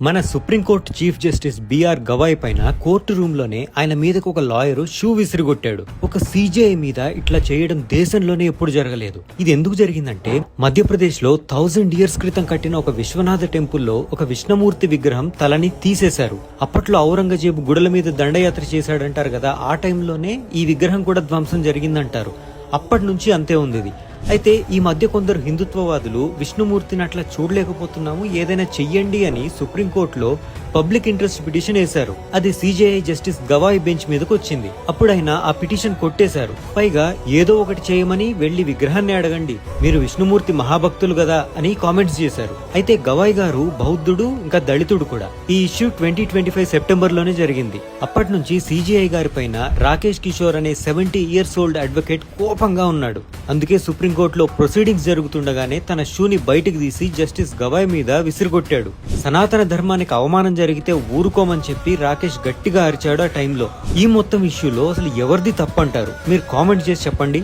మన supreme court chief justice BR Gavai పైన court room లోనే ఆయన మీదకు ఒక లాయరు షూ విసిరిగొట్టాడు. ఒక సిజేఐ మీద ఇట్లా చేయడం దేశంలోనే ఎప్పుడు జరగలేదు. ఇది ఎందుకు జరిగిందంటే మధ్యప్రదేశ్ లో 1000 years క్రితం కట్టిన ఒక విశ్వనాథ టెంపుల్లో ఒక విష్ణుమూర్తి విగ్రహం తలని తీసేశారు. అప్పట్లో ఔరంగజేబు గుడల మీద దండయాత్ర చేశాడంటారు కదా, ఆ టైంలోనే ఈ విగ్రహం కూడా ధ్వంసం జరిగిందంటారు. అప్పటి నుంచి అంతే ఉంది ఇది. అయితే ఈ మధ్య కొందరు హిందుత్వవాదులు విష్ణుమూర్తిని అట్లా చూడలేకపోతున్నాము, ఏదైనా చెయ్యండి అని సుప్రీంకోర్టులో పబ్లిక్ ఇంట్రెస్ట్ పిటిషన్ వేశారు. అది సిజేఐ జస్టిస్ గవాయ్ బెంచ్ మీదకు వచ్చింది. అప్పుడు ఆయన ఆ పిటిషన్ కొట్టేశారు. పైగా ఏదో ఒకటి చేయమని వెళ్లి విగ్రహాన్ని అడగండి, మీరు విష్ణుమూర్తి మహాభక్తులు కదా అని కామెంట్స్ చేశారు. అయితే గవాయ్ గారు బౌద్ధుడు, ఇంకా దళితుడు కూడా. ఈ ఇష్యూ 2025 సెప్టెంబర్ లోనే జరిగింది. అప్పటి నుంచి సిజేఐ గారి పైన రాకేష్ కిషోర్ అనే 70 years old అడ్వకేట్ కోపంగా ఉన్నాడు. అందుకే సుప్రీంకోర్టులో ప్రొసీడింగ్స్ జరుగుతుండగానే తన షూని బయటికి తీసి జస్టిస్ గవాయ్ మీద విసిరిగొట్టాడు. సనాతన ధర్మానికి అవమానం జరిగితే ఊరుకోమని చెప్పి రాకేష్ గట్టిగా అరిచాడు ఆ టైంలో. ఈ మొత్తం ఇష్యూలో అసలు ఎవరిది తప్పంటారు? మీరు కామెంట్ చేసి చెప్పండి.